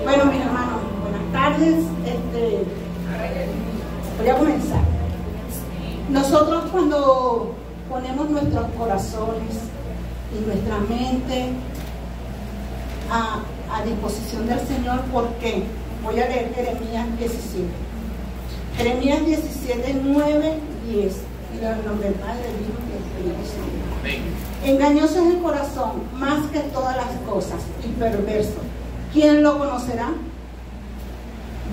Bueno, mis hermanos, buenas tardes. Voy a comenzar. Nosotros cuando ponemos nuestros corazones y nuestra mente a disposición del Señor, ¿por qué? Voy a leer Jeremías 17. Jeremías 17, 9, 10. Y en el nombre del Padre, del Hijo y del Espíritu Santo. Engañoso es el corazón, más que todas las cosas, y perverso. ¿Quién lo conocerá?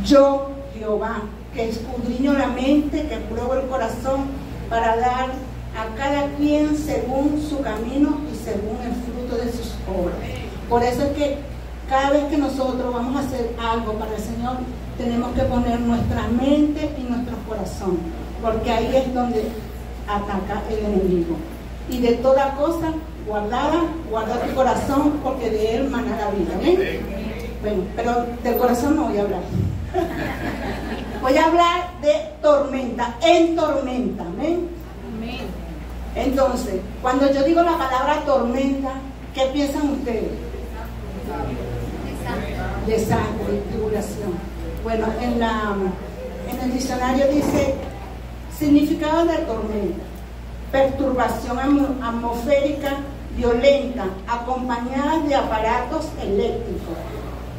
Yo, Jehová, que escudriño la mente, que pruebo el corazón, para dar a cada quien según su camino y según el fruto de sus obras. Por eso es que cada vez que nosotros vamos a hacer algo para el Señor, tenemos que poner nuestra mente y nuestro corazón, porque ahí es donde ataca el enemigo. Y de toda cosa guarda tu corazón, porque de él mana la vida. ¿Ven? Bueno, pero del corazón no voy a hablar. Voy a hablar de tormenta, en tormenta. ¿Ven? Entonces, cuando yo digo la palabra tormenta, ¿qué piensan ustedes? Desastre, tribulación. Bueno, en el diccionario dice significado de tormenta: perturbación atmosférica violenta, acompañada de aparatos eléctricos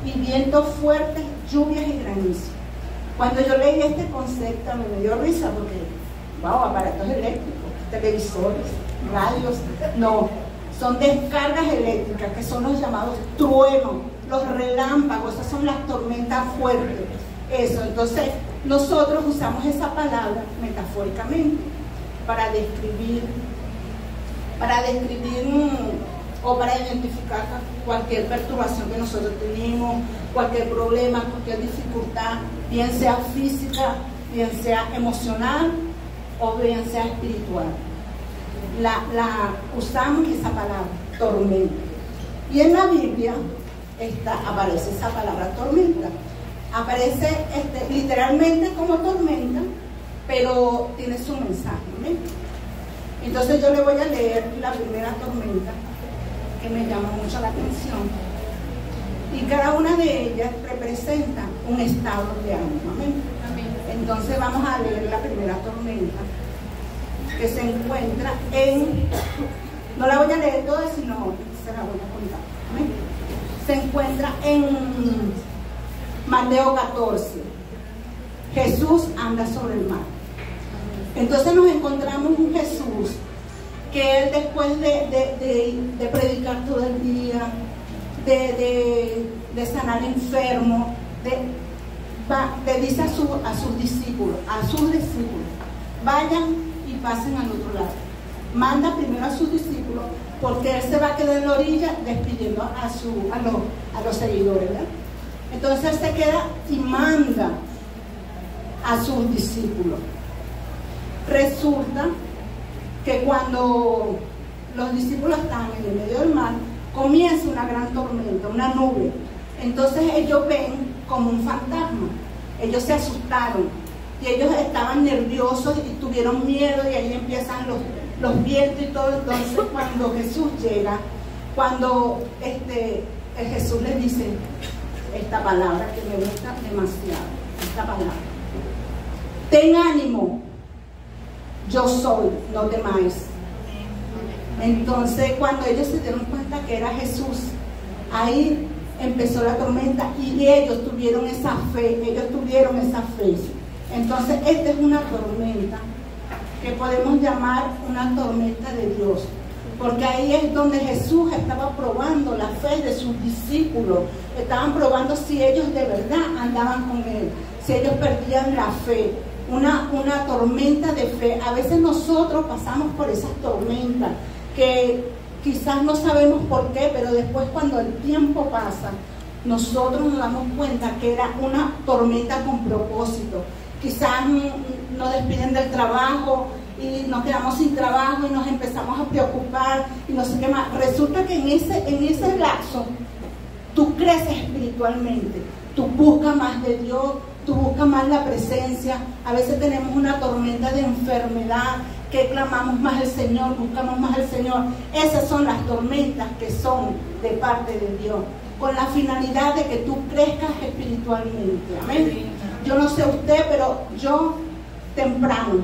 y vientos fuertes, lluvias y granizo. Cuando yo leí este concepto me dio risa porque, wow, aparatos eléctricos, televisores, radios, no, son descargas eléctricas, que son los llamados truenos, los relámpagos, esas son las tormentas fuertes. Eso, entonces nosotros usamos esa palabra metafóricamente para describir o para identificar cualquier perturbación que nosotros tenemos, cualquier problema, cualquier dificultad, bien sea física, bien sea emocional o bien sea espiritual. Usamos esa palabra, tormenta. Y en la Biblia aparece esa palabra tormenta. Aparece literalmente como tormenta, pero tiene su mensaje, ¿sí? Entonces yo le voy a leer la primera tormenta, que me llama mucho la atención, y cada una de ellas representa un estado de ánimo. ¿Amén? Entonces vamos a leer la primera tormenta, que se encuentra no la voy a leer toda, sino se la voy a contar. ¿Amén? Se encuentra en Mateo 14. Jesús anda sobre el mar. Entonces nos encontramos un Jesús que él, después de predicar todo el día, de sanar enfermos, le dice a sus discípulos, vayan y pasen al otro lado. Manda primero a sus discípulos, porque él se va a quedar en la orilla despidiendo a los seguidores, ¿verdad? Entonces él se queda y manda a sus discípulos. Resulta que cuando los discípulos están en el medio del mar, comienza una gran tormenta, una nube. Entonces ellos ven como un fantasma. Ellos se asustaron y ellos estaban nerviosos y tuvieron miedo, y ahí empiezan los vientos y todo. Entonces cuando Jesús llega, cuando Jesús les dice esta palabra que me gusta demasiado, esta palabra: ten ánimo, yo soy, no temáis. Entonces cuando ellos se dieron cuenta que era Jesús, ahí empezó la tormenta y ellos tuvieron esa fe, Entonces esta es una tormenta que podemos llamar una tormenta de Dios, porque ahí es donde Jesús estaba probando la fe de sus discípulos. Estaban probando si ellos de verdad andaban con él, si ellos perdían la fe. Una tormenta de fe. A veces nosotros pasamos por esas tormentas que quizás no sabemos por qué, pero después, cuando el tiempo pasa, nosotros nos damos cuenta que era una tormenta con propósito. Quizás nos despiden del trabajo y nos quedamos sin trabajo y nos empezamos a preocupar y no sé qué más. Resulta que en ese lapso tú creces espiritualmente, tú buscas más de Dios, tú buscas más la presencia. A veces tenemos una tormenta de enfermedad, que clamamos más al Señor, buscamos más al Señor. Esas son las tormentas que son de parte de Dios, con la finalidad de que tú crezcas espiritualmente. Amén. Yo no sé usted, pero yo temprano,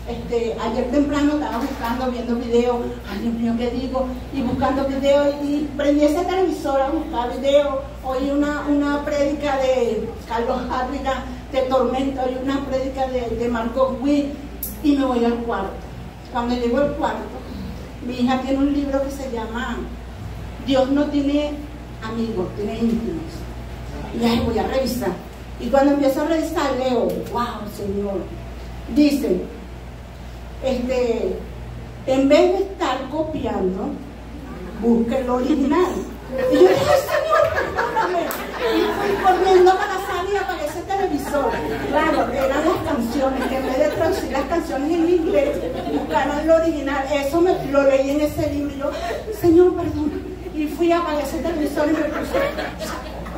ayer temprano estaba buscando, viendo videos, ay Dios mío, ¿qué digo? Y buscando videos, y prendí ese televisor a buscar videos, oí una prédica de Carlos Harrigan de tormenta, oí una prédica de Marcos Witt, y me voy al cuarto. Cuando llego al cuarto, mi hija tiene un libro que se llama Dios no tiene amigos, tiene íntimos. Y ahí voy a revisar. Y cuando empiezo a revisar, leo, wow, Señor. Dice, en vez de estar copiando, busque el original. Y yo dije, Señor, perdóname. Y fui corriendo para la sala y apagué ese televisor. Claro, eran las canciones, que en vez de traducir las canciones en inglés, buscaron el original. Eso lo leí en ese libro. Y yo, Señor, perdóname. Y fui a apagar ese televisor y me puse,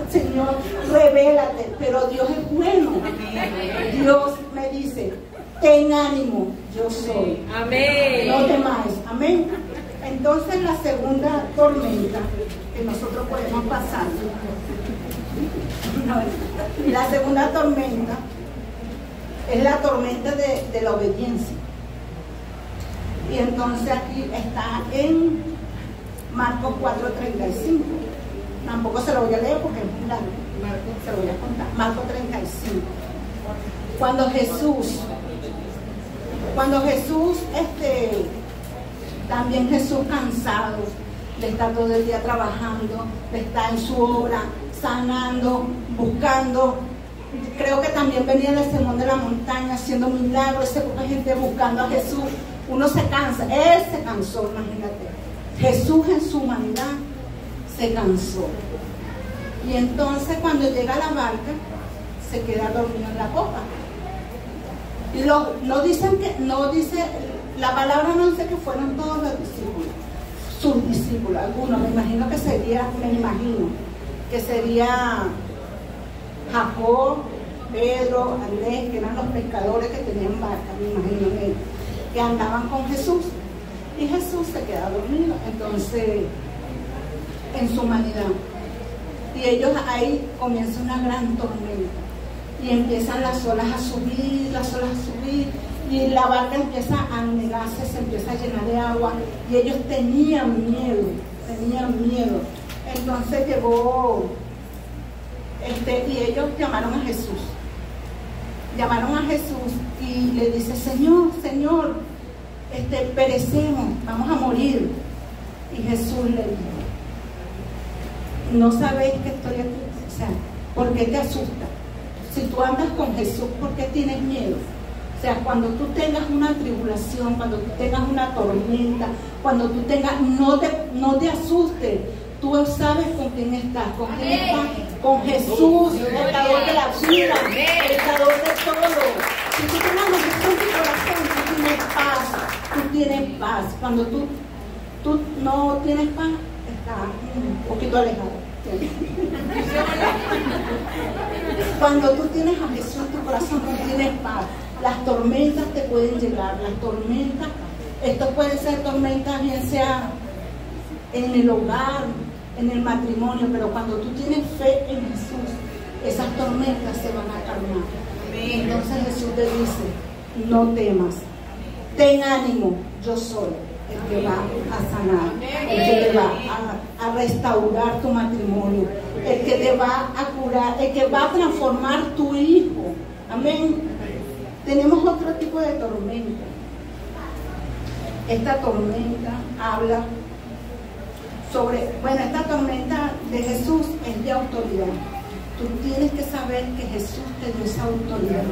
Señor, revélate. Pero Dios es bueno. Dios me dice, ten ánimo, yo soy. Amén. No temáis. Amén. Entonces la segunda tormenta que nosotros podemos pasar, la segunda tormenta es la tormenta de la obediencia. Y entonces aquí está en Marcos 4:35. Tampoco se lo voy a leer porque es muy largo. Se lo voy a contar. Marcos 35. Cuando Jesús también Jesús cansado de estar todo el día trabajando, de estar en su obra, sanando, buscando. Creo que también venía del sermón de la montaña haciendo milagros, esa poca gente buscando a Jesús. Uno se cansa, él se cansó, imagínate. Jesús en su humanidad se cansó. Y entonces cuando llega a la barca, se queda dormido en la popa. Y no dice, la palabra no dice que fueron todos los discípulos, sus discípulos, algunos, me imagino que sería Jacob, Pedro, Andrés, que eran los pescadores que tenían barca, me imagino que andaban con Jesús. Y Jesús se queda dormido, entonces, en su humanidad. Y ellos ahí comienza una gran tormenta. Y empiezan las olas a subir, y la barca empieza a anegarse, se empieza a llenar de agua. Y ellos tenían miedo. Entonces llegó, y ellos llamaron a Jesús. Y le dice, Señor, perecemos, vamos a morir. Y Jesús le dijo, ¿no sabéis que estoy aquí? O sea, ¿por qué te asustas? Si tú andas con Jesús, ¿por qué tienes miedo? O sea, cuando tú tengas una tribulación, cuando tú tengas una tormenta, cuando tú tengas, no te asustes. Tú sabes con quién estás. ¿Con quién estás? Con Jesús, el dador de la vida, el dador de todo. Si tú tienes a Jesús en tu corazón, tú tienes paz. Cuando tú no tienes paz, estás un poquito alejado. Cuando tú tienes a Jesús en tu corazón, tú tienes paz. Las tormentas te pueden llegar, esto puede ser tormentas bien sea en el hogar, en el matrimonio, pero cuando tú tienes fe en Jesús, esas tormentas se van a calmar. Y entonces Jesús te dice, no temas, ten ánimo, yo soy el que va a sanar, el que te va a restaurar tu matrimonio, el que te va a curar, el que va a transformar tu hijo. Amén. Tenemos otro tipo de tormenta. Esta tormenta habla sobre, esta tormenta de Jesús es de autoridad. Tú tienes que saber que Jesús te dio esa autoridad.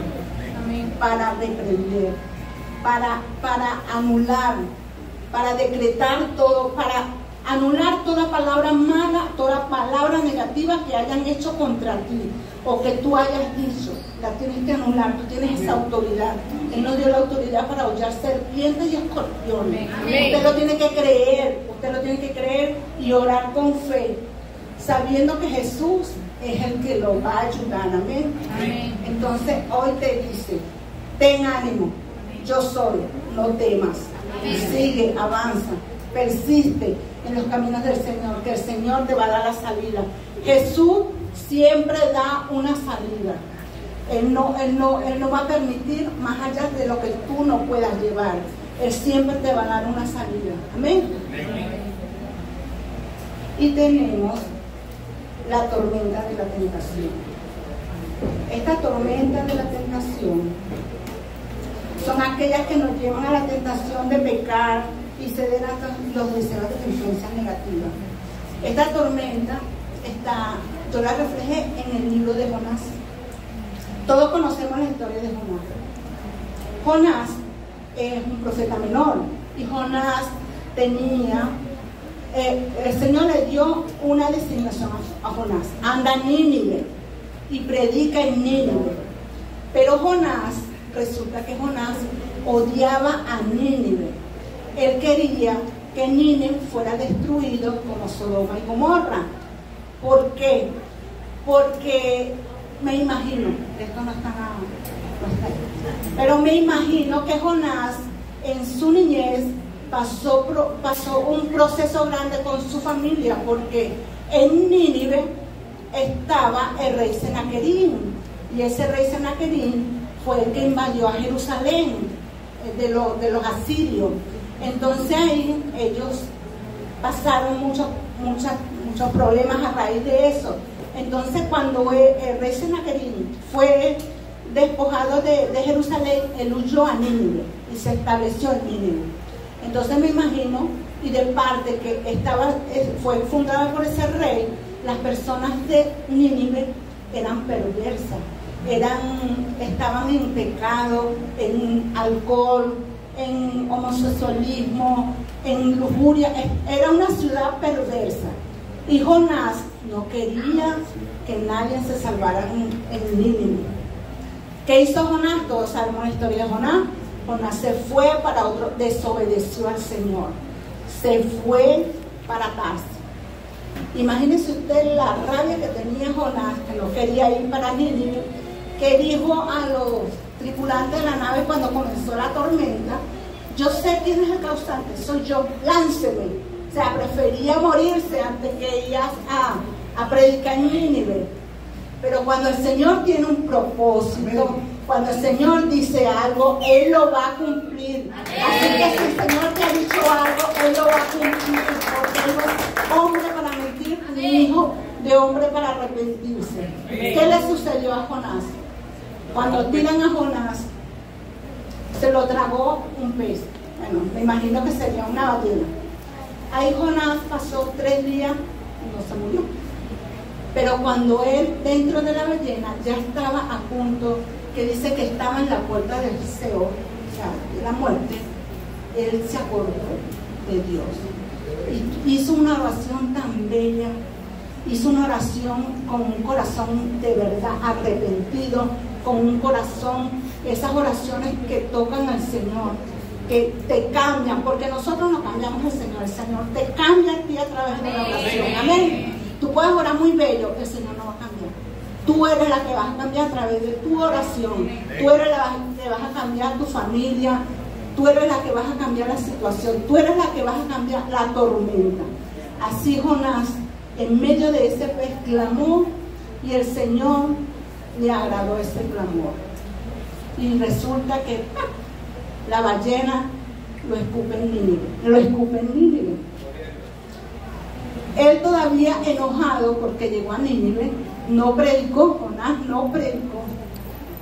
Amén. Para reprender, para anular, para decretar todo, para anular toda palabra mala, toda palabra negativa que hayan hecho contra ti o que tú hayas dicho. La tienes que anular, tú tienes esa autoridad. Él nos dio la autoridad para hollar serpientes y escorpiones. Usted lo tiene que creer y orar con fe, sabiendo que Jesús es el que lo va a ayudar. Amén. Entonces hoy te dice, ten ánimo, yo soy, no temas. Sigue, avanza, persiste en los caminos del Señor, que el Señor te va a dar la salida. Jesús siempre da una salida. Él no va a permitir más allá de lo que tú no puedas llevar. Él siempre te va a dar una salida. Amén. Y tenemos la tormenta de la tentación. Esta tormenta de la tentación son aquellas que nos llevan a la tentación de pecar y ceder a los deseos de influencia negativa. Esta tormenta yo la reflejé en el libro de Jonás. Todos conocemos la historia de Jonás. Jonás es un profeta menor y Jonás tenía, el Señor le dio una designación a Jonás: anda a Nínive y predica en Nínive. Pero Jonás, resulta que Jonás odiaba a Nínive. Él quería que Nínive fuera destruido como Sodoma y Gomorra. ¿Por qué? Porque me imagino, esto no está ahí, pero me imagino que Jonás en su niñez pasó un proceso grande con su familia, porque en Nínive estaba el rey Senaquerim, y ese rey Senaquerim fue el que invadió a Jerusalén de los asirios. Entonces ahí ellos pasaron muchos problemas a raíz de eso. Entonces cuando el rey Senaquerim fue despojado de Jerusalén, él huyó a Nínive y se estableció en Nínive. Entonces me imagino, y de parte que fue fundada por ese rey, las personas de Nínive eran perversas, estaban en pecado, en alcohol, en homosexualismo, en lujuria. Era una ciudad perversa. Y Jonás no quería que nadie se salvara en Nínive. ¿Qué hizo Jonás? Todos sabemos la historia de Jonás. Jonás se fue para otro, desobedeció al Señor, se fue para Tarsis. Imagínese usted la rabia que tenía Jonás, que no quería ir para Nínive, que dijo a los tripulantes de la nave cuando comenzó la tormenta: yo sé quién es el causante, soy yo, lánceme. O sea, prefería morirse antes que ir a predicar en Nínive. Pero cuando el Señor tiene un propósito, cuando el Señor dice algo, Él lo va a cumplir. Así que si el Señor te ha dicho algo, Él lo va a cumplir, porque Él no es hombre para mentir, ni hijo de hombre para arrepentirse. ¿Qué le sucedió a Jonás? Cuando tiran a Jonás, se lo tragó un pez. Bueno, me imagino que sería una ballena. Ahí Jonás pasó 3 días y no se murió. Pero cuando él, dentro de la ballena, ya estaba a punto, que dice que estaba en la puerta del Seol, o sea, de la muerte, él se acordó de Dios. Y hizo una oración tan bella, hizo una oración con un corazón de verdad arrepentido, con un corazón, esas oraciones que tocan al Señor, que te cambian, porque nosotros no cambiamos al Señor, el Señor te cambia a ti a través de la oración. Amén. Tú puedes orar muy bello, el Señor no va a cambiar. Tú eres la que vas a cambiar a través de tu oración. Tú eres la que vas a cambiar tu familia. Tú eres la que vas a cambiar la situación. Tú eres la que vas a cambiar la tormenta. Así Jonás, en medio de ese pez, clamó, y el Señor le agradó ese clamor. Y resulta que la ballena lo escupe en Nínive. Él todavía enojado porque llegó a Nínive, no predicó, Jonás no predicó,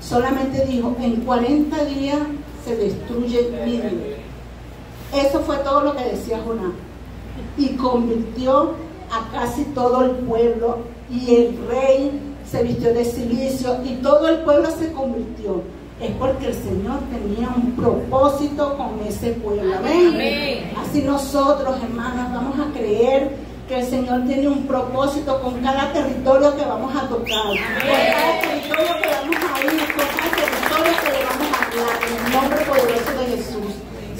solamente dijo: en 40 días se destruye Nínive. Eso fue todo lo que decía Jonás, y convirtió a casi todo el pueblo, y el rey se vistió de cilicio y todo el pueblo se convirtió. Es porque el Señor tenía un propósito con ese pueblo. Amén. Así nosotros, hermanas, vamos a creer que el Señor tiene un propósito con cada territorio que vamos a tocar, con cada territorio que vamos a ir, con cada territorio que le vamos a hablar, en el nombre poderoso de Jesús.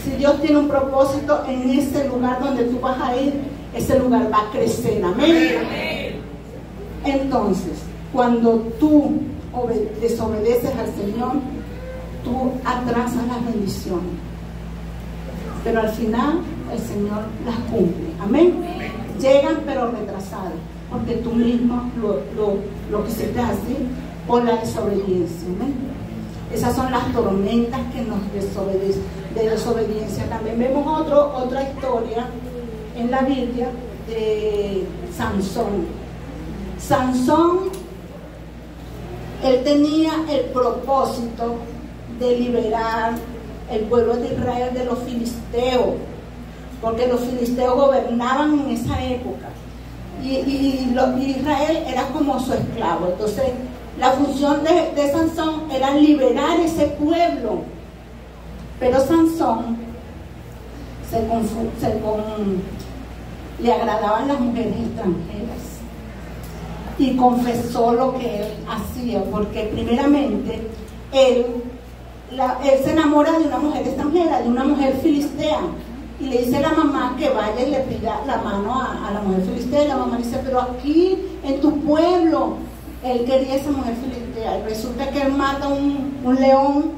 Si Dios tiene un propósito en ese lugar donde tú vas a ir, ese lugar va a crecer. Amén. Entonces, cuando tú desobedeces al Señor, tú atrasas las bendiciones, pero al final el Señor las cumple. Amén. Llegan pero retrasadas. porque tú mismo lo quisiste así por la desobediencia, ¿no? Esas son las tormentas que nos desobedecen, de desobediencia. También vemos otra historia en la Biblia de Sansón. Sansón, él tenía el propósito de liberar el pueblo de Israel de los filisteos, porque los filisteos gobernaban en esa época y Israel era como su esclavo. Entonces la función de Sansón era liberar ese pueblo, pero Sansón le agradaban las mujeres extranjeras y confesó lo que él hacía, porque primeramente él se enamora de una mujer extranjera, de una mujer filistea, y le dice a la mamá que vaya y le pida la mano a la mujer filistea, y la mamá dice, pero aquí en tu pueblo. Él quería esa mujer filistea, y resulta que él mata un león,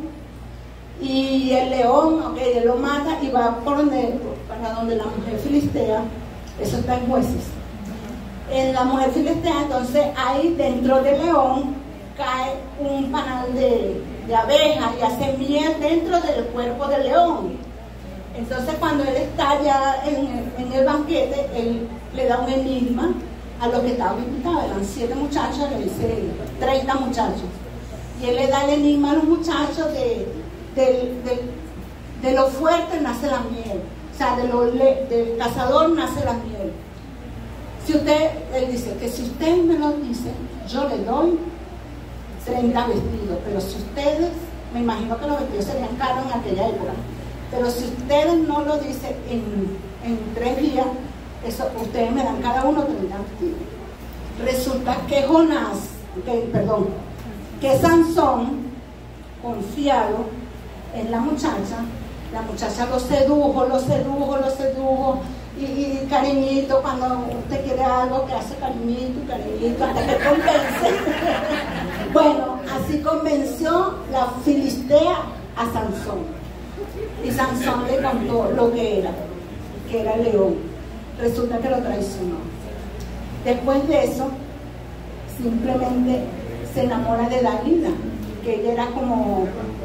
y el león, él lo mata y va para donde la mujer filistea. Eso está en Jueces. En la mujer filistea, entonces ahí dentro del león cae un panal de abejas y hace miel dentro del cuerpo del león. Entonces cuando él está ya en el banquete, él le da un enigma a los que estaban invitados. Eran 7 muchachos, le dice 30 muchachos, y él le da el enigma a los muchachos de lo fuerte nace la miel, o sea, del cazador nace la miel. Él dice que si ustedes me lo dicen, yo le doy 30 vestidos, pero si ustedes, me imagino que los vestidos serían caros en aquella época, pero si ustedes no lo dicen en 3 días, ustedes me dan cada uno 30 vestidos. Resulta que Sansón, confiado en la muchacha lo sedujo, y cariñito, cuando usted quiere algo, que hace cariñito, hasta que convence. Bueno, así convenció la filistea a Sansón, y Sansón le contó lo que era el león. Resulta que lo traicionó. Después de eso, simplemente se enamora de Dalila, que ella era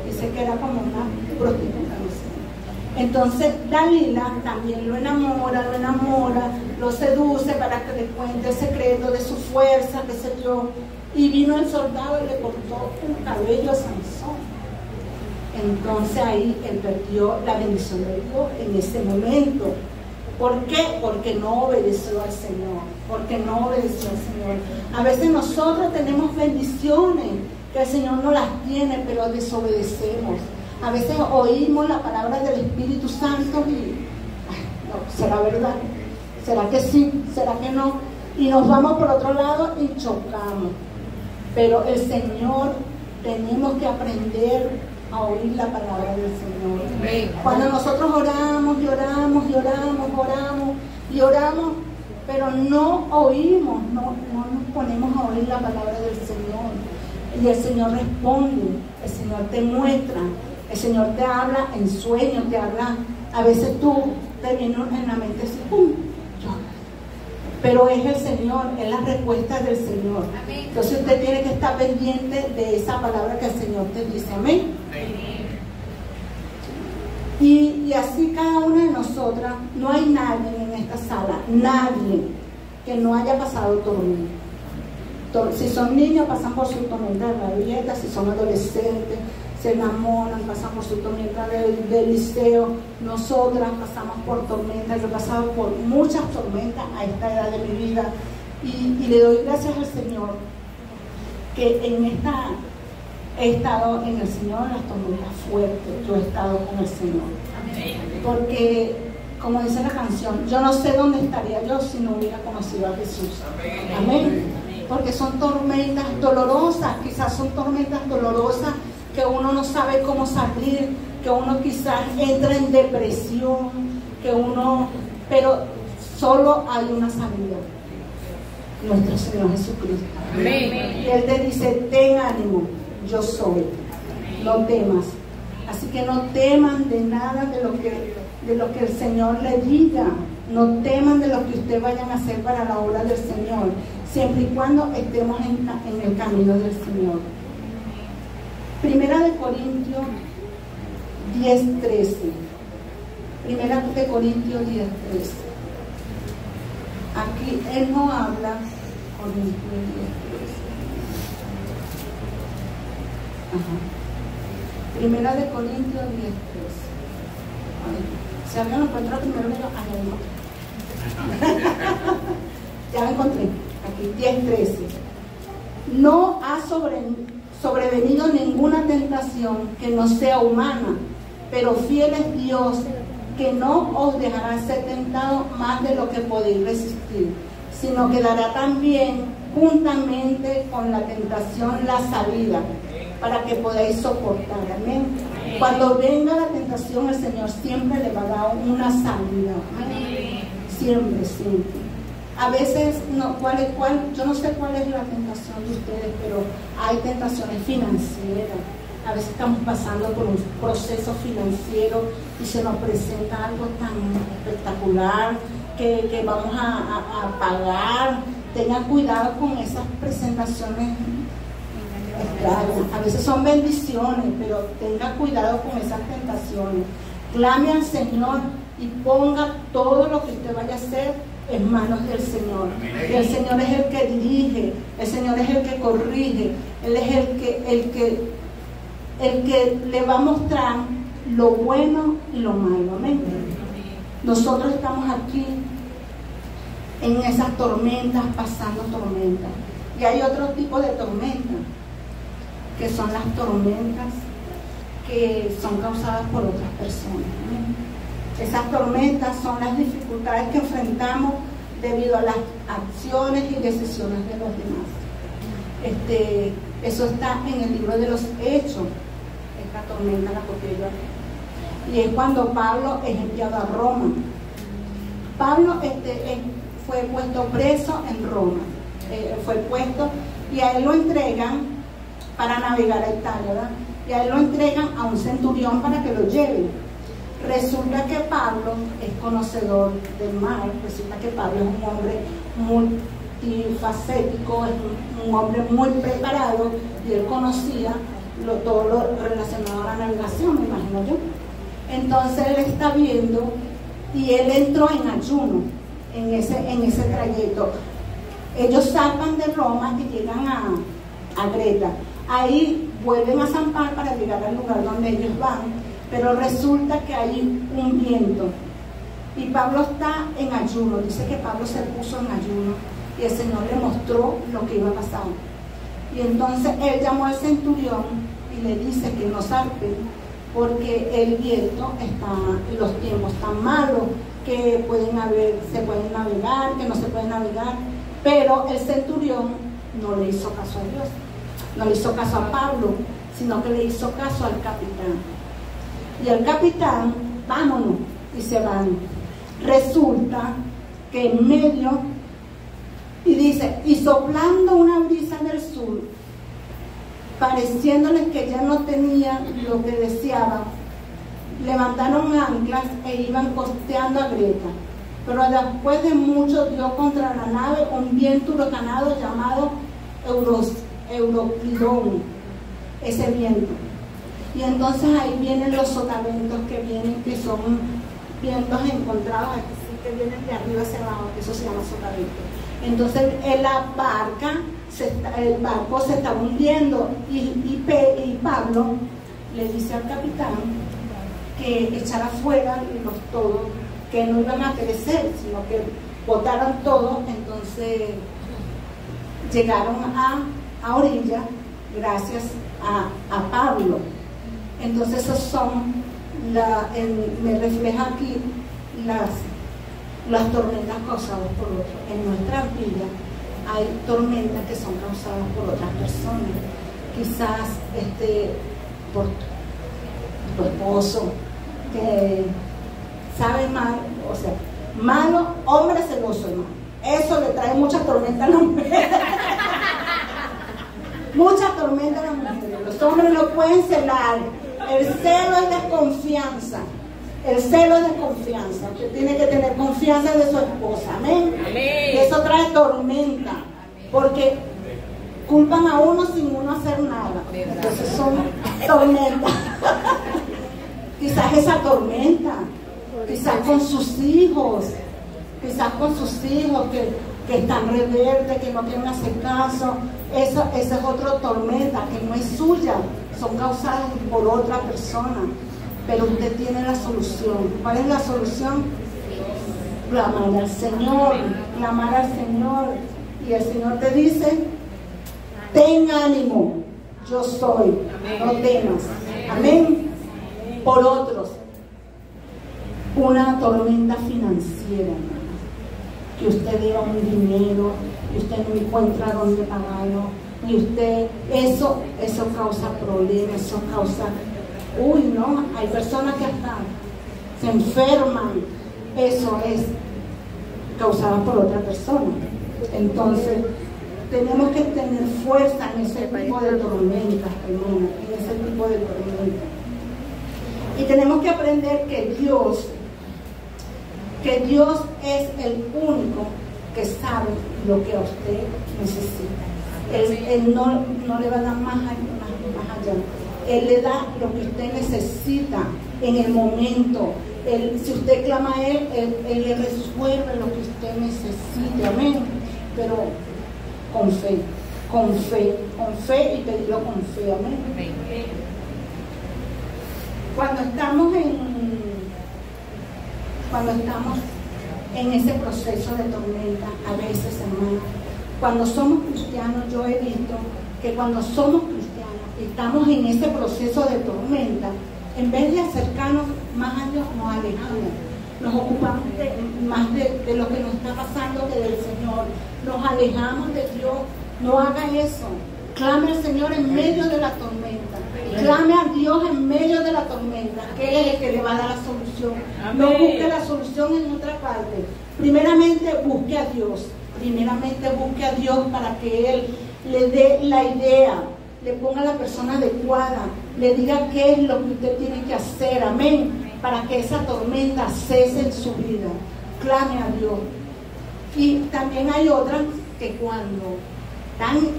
dice que era como una prostituta, no sé. Entonces Dalila también lo enamora, lo seduce para que le cuente el secreto de su fuerza, qué sé yo. Y vino el soldado y le cortó el cabello a Sansón. Entonces ahí él perdió la bendición de Dios en ese momento. ¿Por qué? Porque no obedeció al Señor. A veces nosotros tenemos bendiciones que el Señor no las tiene, pero desobedecemos. A veces oímos la palabra del Espíritu Santo y no, ¿será verdad? ¿Será que sí? ¿Será que no? Y nos vamos por otro lado y chocamos. Pero el Señor, tenemos que aprender a oír la palabra del Señor. Cuando nosotros oramos, pero no oímos, no nos ponemos a oír la palabra del Señor. Y el Señor responde, el Señor te muestra, el Señor te habla en sueños, te habla. A veces tú te viene en la mente así, ¡pum! Pero es el Señor, es la respuesta del Señor. Amén. Entonces usted tiene que estar pendiente de esa palabra que el Señor te dice. Amén. Y así cada una de nosotras, no hay nadie en esta sala, nadie que no haya pasado tormenta. Si son niños, pasan por su tormenta de rabieta. Si son adolescentes, se enamoran, pasan por su tormenta del liceo. Nosotras pasamos por tormentas. Yo he pasado por muchas tormentas a esta edad de mi vida, y le doy gracias al Señor que he estado en el Señor en las tormentas fuertes. Yo he estado con el Señor. Porque, como dice la canción, yo no sé dónde estaría yo si no hubiera conocido a Jesús. Amén. Porque son tormentas dolorosas, quizás son tormentas dolorosas que uno no sabe cómo salir, que uno quizás entra en depresión, pero solo hay una salida: nuestro Señor Jesucristo. Amén. Y Él te dice: ten ánimo, yo soy, no temas. Así que no teman de nada de lo que el Señor le diga. No teman de lo que ustedes vayan a hacer para la obra del Señor. siempre y cuando estemos en el camino del Señor. Primera de Corintios 10:13. Primera de Corintios 10:13. Aquí él no habla, Corintios 10:13. Primera de Corintios 10:13. Si alguien lo encuentra primero, ya lo encontré. Aquí 10:13. No ha sobrevenido ninguna tentación que no sea humana, pero fiel es Dios, que no os dejará ser tentado más de lo que podéis resistir, sino que dará también juntamente con la tentación la salida, para que podáis soportar. Amén. Cuando venga la tentación, el Señor siempre le va a dar una salida. Amén. Siempre, siempre. A veces, yo no sé cuál es la tentación de ustedes, pero hay tentaciones financieras. A veces estamos pasando por un proceso financiero y se nos presenta algo tan espectacular que vamos a pagar. Tengan cuidado con esas presentaciones extrañas. A veces son bendiciones, pero tenga cuidado con esas tentaciones. Clame al Señor y ponga todo lo que usted vaya a hacer en manos del Señor. Y el Señor es el que dirige, el Señor es el que corrige, Él es el que le va a mostrar lo bueno y lo malo. Amén. Nosotros estamos aquí en esas tormentas, pasando tormentas. Y hay otro tipo de tormentas, que son las tormentas que son causadas por otras personas. Amén. Esas tormentas son las dificultades que enfrentamos debido a las acciones y decisiones de los demás. Eso está en el libro de los Hechos. Esta tormenta la copié yo aquí. Y es cuando Pablo es enviado a Roma. Pablo fue puesto preso en Roma. Fue puesto y a él lo entregan para navegar a Italia, ¿verdad? Y a él lo entregan a un centurión para que lo lleve. Resulta que Pablo es conocedor del mar. Resulta que Pablo es un hombre multifacético, es un hombre muy preparado, y él conocía todo lo relacionado a la navegación, me imagino yo. Entonces él está viendo y él entró en ayuno en ese trayecto. Ellos salgan de Roma y llegan a Creta. Ahí vuelven a zampar para llegar al lugar donde ellos van, pero resulta que hay un viento y Pablo está en ayuno. Dice que Pablo se puso en ayuno y el Señor le mostró lo que iba a pasar. Y entonces él llamó al centurión y le dice que no zarpe porque el viento los tiempos están malos, que se pueden navegar, que no se pueden navegar. Pero el centurión no le hizo caso a Dios, no le hizo caso a Pablo, sino que le hizo caso al capitán. Y el capitán, vámonos, y se van. Resulta que en medio, y dice, y soplando una brisa del sur, pareciéndoles que ya no tenían lo que deseaban, levantaron anclas e iban costeando a Creta. Pero después de mucho dio contra la nave un viento huracanado llamado Euroclidón, ese viento. Y entonces ahí vienen los sotaventos que vienen, que son vientos encontrados, así que vienen de arriba hacia abajo, eso se llama sotavento. Entonces el barco se está hundiendo y Pablo le dice al capitán que echara fuera todos, que no iban a perecer, sino que botaron todo. Entonces llegaron a orilla gracias a Pablo. Entonces esos son me refleja aquí las tormentas causadas por otros. En nuestra vida hay tormentas que son causadas por otras personas, quizás por tu esposo, que sabe mal, o sea, malo, hombre celoso, hermano. Eso le trae mucha tormenta a las mujeres. Mucha tormenta a las mujeres. Los hombres no pueden celar. El celo es desconfianza. El celo es desconfianza. Usted tiene que tener confianza de su esposa. Amén. Amén. Y eso trae tormenta. porque culpan a uno sin uno hacer nada. Entonces son tormentas. Quizás esa tormenta, quizás con sus hijos que están rebeldes, que no quieren hacer caso. Esa es otra tormenta que no es suya, son causadas por otra persona. Pero usted tiene la solución. ¿Cuál es la solución? Clamar al Señor, clamar al Señor. Y el Señor te dice: ten ánimo, yo soy, no temas. Amén. Por otros, una tormenta financiera, que usted deba un dinero y usted no encuentra dónde pagarlo, y usted, eso causa problemas, eso causa, no, hay personas que hasta se enferman. Eso es causado por otra persona. Entonces tenemos que tener fuerza en ese tipo de tormentas, hermano, en ese tipo de tormentas. Y tenemos que aprender que Dios es el único que sabe lo que a usted necesita. Él no le va a dar más allá. Él le da lo que usted necesita en el momento. Si usted clama a Él le resuelve lo que usted necesite. Amén. Pero con fe y pedirlo con fe. Amén. Cuando estamos en ese proceso de tormenta, a veces, hermano, cuando somos cristianos, yo he visto que cuando somos cristianos y estamos en ese proceso de tormenta, en vez de acercarnos más a Dios, nos alejamos. Nos ocupamos más de lo que nos está pasando que del Señor. Nos alejamos de Dios. No haga eso. Clame al Señor en medio de la tormenta. Clame a Dios en medio de la tormenta, que Él es el que le va a dar la solución. No busque la solución en otra parte. Primeramente busque a Dios. Primeramente busque a Dios para que Él le dé la idea, le ponga a la persona adecuada, le diga qué es lo que usted tiene que hacer. Amén. Para que esa tormenta cese en su vida. Clame a Dios. Y también hay otras que cuando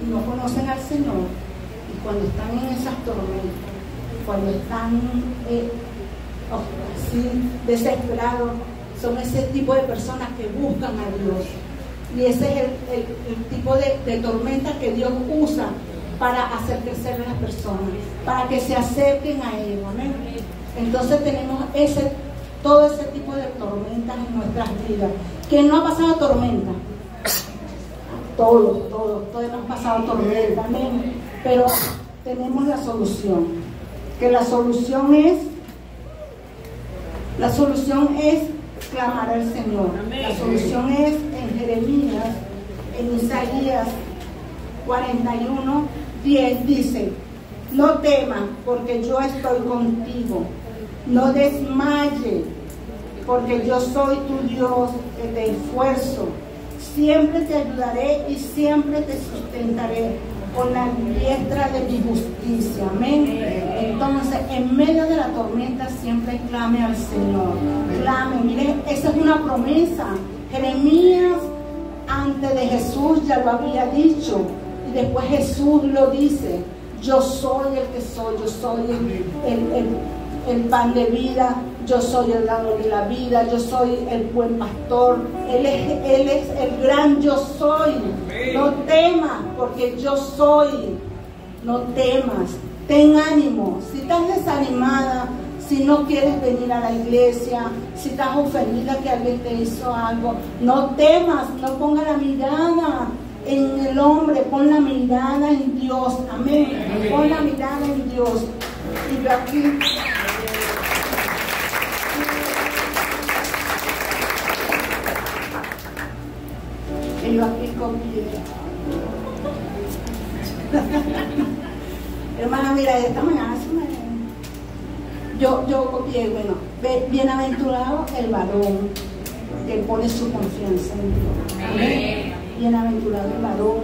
no conocen al Señor, y cuando están en esas tormentas, cuando están así desesperados, son ese tipo de personas que buscan a Dios. Y ese es el tipo de tormenta que Dios usa para hacer crecer a las personas, para que se acerquen a Él. Amén. Entonces tenemos todo ese tipo de tormentas en nuestras vidas. ¿Quién no ha pasado tormenta? Todos hemos pasado tormenta, amén. Pero tenemos la solución. Que la solución es clamar al Señor. La solución es en Jeremías, en Isaías 41:10 dice: no temas, porque yo estoy contigo. No desmayes, porque yo soy tu Dios, que te esfuerzo. Siempre te ayudaré y siempre te sustentaré con la diestra de mi justicia. Amén. Entonces, en medio de la tormenta, siempre clame al Señor. Clame. Mire, esa es una promesa. Jeremías, antes de Jesús, ya lo había dicho. Y después Jesús lo dice: yo soy el que soy, yo soy el pan de vida, yo soy el dador de la vida, yo soy el buen pastor. Él es el gran yo soy. No temas, porque yo soy. No temas, ten ánimo. Si estás desanimada, si no quieres venir a la iglesia, si estás ofendida que alguien te hizo algo, no temas, no ponga la mirada en el hombre, pon la mirada en Dios. Amén. Pon la mirada en Dios. Y yo aquí copié. Hermana, mira, esta mañana yo copié, bienaventurado el varón que pone su confianza en Dios. Amén. Bienaventurado el varón,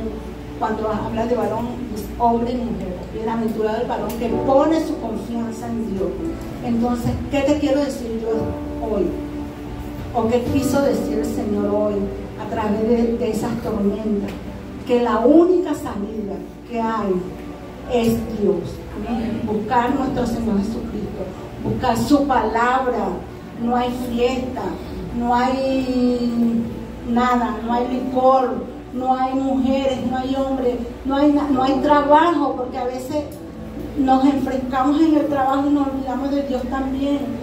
cuando habla de varón, es hombre y mujer. Bienaventurado el varón que pone su confianza en Dios. Entonces, ¿qué te quiero decir yo hoy? ¿O qué quiso decir el Señor hoy a través de esas tormentas? que la única salida que hay es Dios. Amén. Buscar nuestro Señor Jesucristo, buscar su palabra. No hay fiesta, no hay nada, no hay licor, no hay mujeres, no hay hombres, no hay trabajo, porque a veces nos enfrescamos en el trabajo y nos olvidamos de Dios también.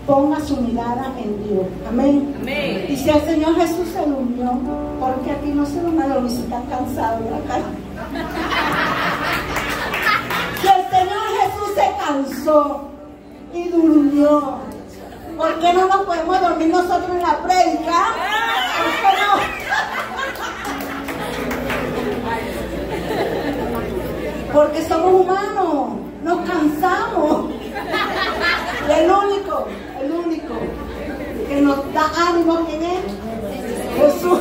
Ponga su mirada en Dios. Amén. Amén. Y si el Señor Jesús se durmió, porque aquí no se van a dormir si están cansados de la cara. Si el Señor Jesús se cansó y durmió, ¿por qué no nos podemos dormir nosotros en la prédica? ¿Por qué no? Porque somos humanos, nos cansamos. Y el único que nos da ánimo, ¿quién es? Jesús.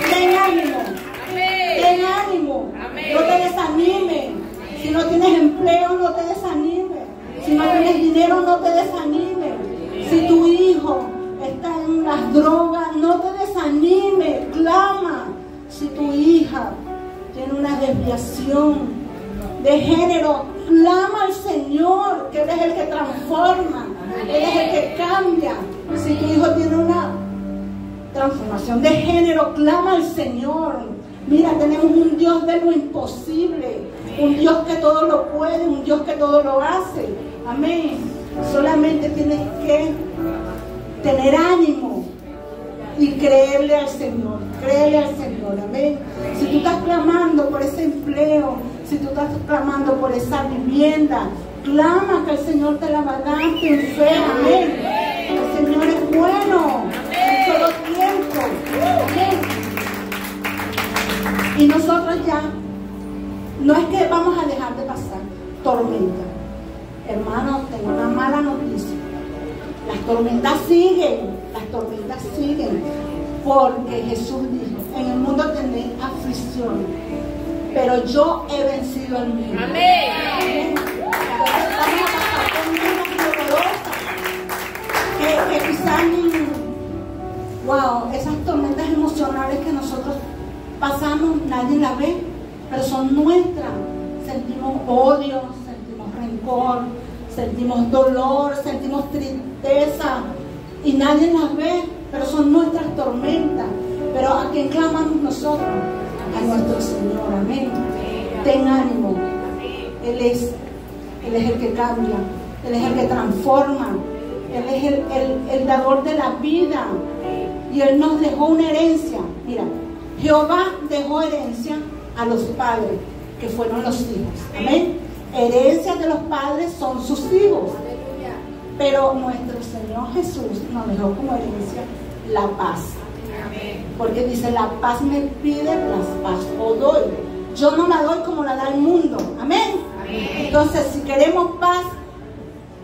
Ten ánimo, no te desanimes. Si no tienes empleo, no te desanimes. Si no tienes dinero, no te desanimes. Si tu hijo está en las drogas, no te desanimes, clama. Si tu hija tiene una desviación de género, clama al Señor, que Él es el que transforma, Él es el que cambia. Si tu hijo tiene una transformación de género, clama al Señor. Mira, tenemos un Dios de lo imposible, un Dios que todo lo puede, un Dios que todo lo hace. Amén. Solamente tienes que tener ánimo y creerle al Señor. Créele al Señor. Amén. Si tú estás clamando por ese empleo, si tú estás clamando por esa vivienda, clama que el Señor te la va a dar en fe. Amén. El Señor es bueno en todo tiempo. Amén. Y nosotros ya, no es que vamos a dejar de pasar tormenta. Hermano, tengo una mala noticia. Las tormentas siguen, porque Jesús dijo, en el mundo tendréis aflicción, pero yo he vencido al mundo. Amén. Que quizás, wow, esas tormentas emocionales que nosotros pasamos, nadie las ve, pero son nuestras. Sentimos odio, sentimos rencor, sentimos dolor, sentimos tristeza y nadie las ve, pero son nuestras tormentas. Pero ¿a quién clamamos nosotros? A nuestro Señor. Amén. Ten ánimo. Él es el que cambia, Él es el que transforma, Él es el dador de la vida y Él nos dejó una herencia. Mira, Jehová dejó herencia a los padres, que fueron los hijos. Amén. Herencia de los padres son sus hijos. Pero nuestro Señor Jesús nos dejó como herencia la paz. Porque dice, la paz me pide, la paz os doy. Yo no la doy como la da el mundo. Amén. Entonces, si queremos paz,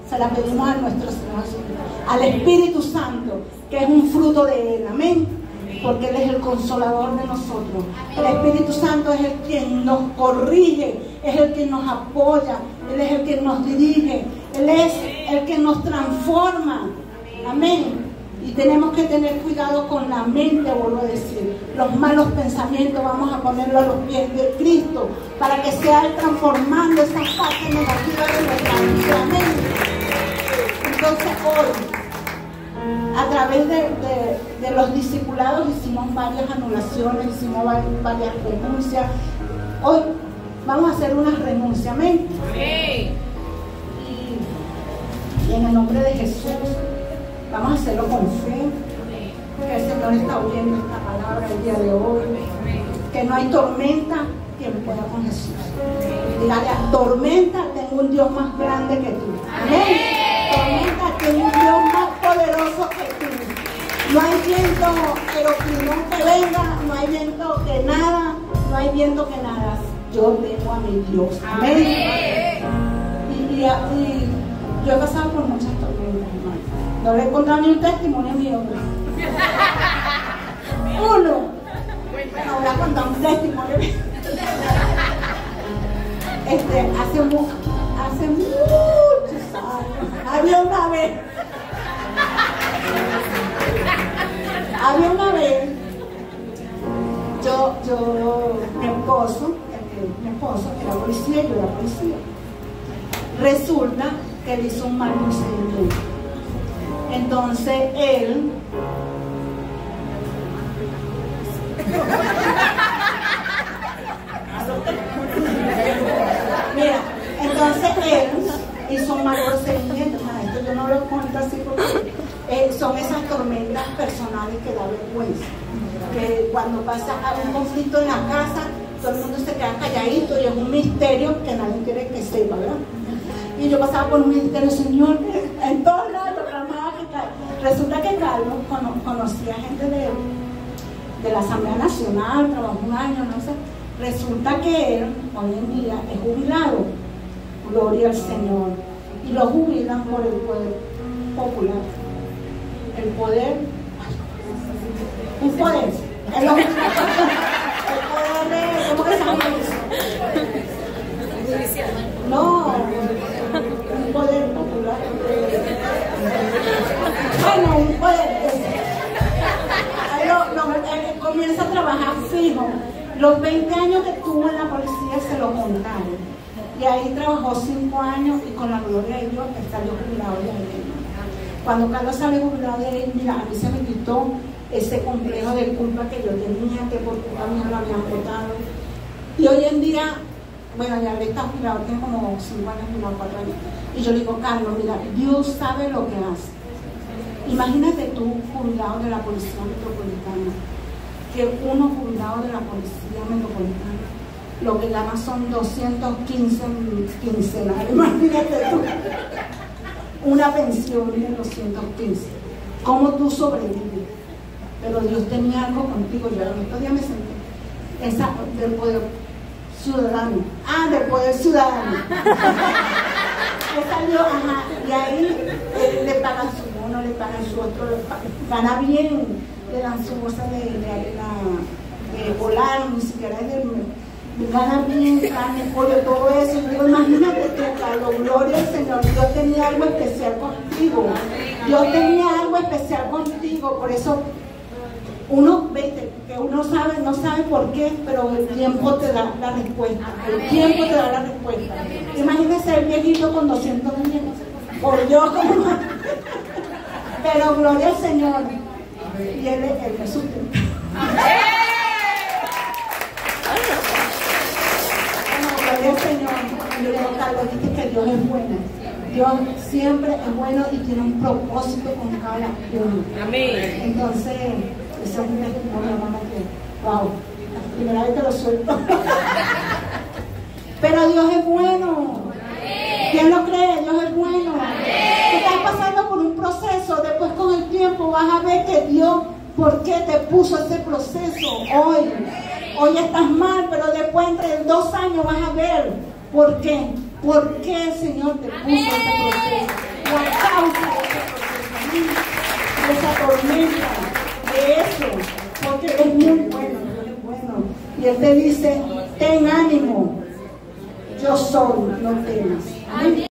se la pedimos a nuestro Señor Jesucristo, al Espíritu Santo, que es un fruto de Él. Amén. Porque Él es el consolador de nosotros. El Espíritu Santo es el quien nos corrige, es el que nos apoya, Él es el que nos dirige, Él es el que nos transforma. Amén. Y tenemos que tener cuidado con la mente, vuelvo a decir. Los malos pensamientos vamos a ponerlo a los pies de Cristo para que sea Él transformando esa parte negativa de nuestra vida. Amén. Entonces hoy, a través de los discipulados hicimos varias anulaciones, hicimos varias renuncias. Hoy vamos a hacer una renuncia. Amén. Y en el nombre de Jesús vamos a hacerlo con fe, que el Señor está oyendo esta palabra el día de hoy, que no hay tormenta que pueda con Jesús. Dígale, tormenta, tengo un Dios más grande que tú. Amén. Tormenta, tengo un Dios más poderoso que tú. No hay viento aeroplano que venga, no hay viento que nada, no hay viento que nada. Yo tengo a mi Dios. Amén. Y yo he pasado por muchas tormentas, hermano. No le he encontrado ni un testimonio mío. Uno. No voy a contar un testimonio. hace muchos años, había una vez, mi esposo era policía y yo era policía. Resulta que él hizo un mal procedimiento. Entonces él hizo un mal procedimiento. Esto yo no lo cuento así porque son esas tormentas personales que da vergüenza. Que cuando pasa algún conflicto en la casa, todo el mundo se queda calladito y es un misterio que nadie quiere que sepa, ¿verdad? Y yo pasaba por un ministerio, Señor, en todos lados, resulta que Carlos conocía gente de la Asamblea Nacional, trabajó un año, no sé. Resulta que él, hoy en día, es jubilado, gloria al Señor, y lo jubilan por el poder popular. El poder, un poder, el poder de, ¿cómo que se llama eso? No, un poder popular. Bueno, un poder. Él comienza a trabajar fijo. Los 20 años que estuvo en la policía se lo montaron. Y ahí trabajó 5 años y con la gloria de Dios salió jubilado de ahí. Cuando Carlos salió jubilado de ahí, mira, a mí se me quitó ese complejo de culpa que yo tenía, que por culpa mía lo habían votado. Y hoy en día, bueno, ya él está jubilado, tiene como 5 años jubilado, 4 años. Y yo le digo, Carlos, mira, Dios sabe lo que hace. Imagínate tú, jubilado de la Policía Metropolitana, que uno jubilado de la Policía Metropolitana, lo que gana son 215 quincenales. Imagínate tú, una pensión de 215. ¿Cómo tú sobrevives? Pero Dios tenía algo contigo. Yo en estos días me senté esa del poder ciudadano. Del poder ciudadano. Salió, y ahí le pagan su bono, le pagan su otro, gana bien, le dan su bolsa de volar, ni siquiera es de gana bien, carne, pollo, todo eso. Y digo, imagínate tú, Carlos, gloria al Señor, Dios tenía algo especial contigo. Dios tenía algo especial contigo, por eso uno, vete, que uno sabe, no sabe por qué, pero el tiempo te da la respuesta. El tiempo te da la respuesta. Imagínese el viejito con 200 años. Por Dios, como pero gloria al Señor. Y Él es el Jesús. Gloria al Señor. Y yo digo, Carlos, dice que Dios es bueno. Dios siempre es bueno y tiene un propósito con cada uno. Amén. Entonces, eso es un testimonio, hermana, que, wow, la primera vez que lo suelto. Pero Dios es bueno. ¿Quién lo cree? Dios es bueno. Tú estás pasando por un proceso, después con el tiempo vas a ver que Dios, ¿por qué te puso ese proceso hoy? Hoy estás mal, pero después entre 2 años vas a ver por qué. ¿Por qué el Señor te puso ese proceso? La causa de ese proceso, de esa tormenta, de eso, porque Él es muy bueno, Dios es bueno. Y Él te dice, ten ánimo, yo soy, no temas. Amén.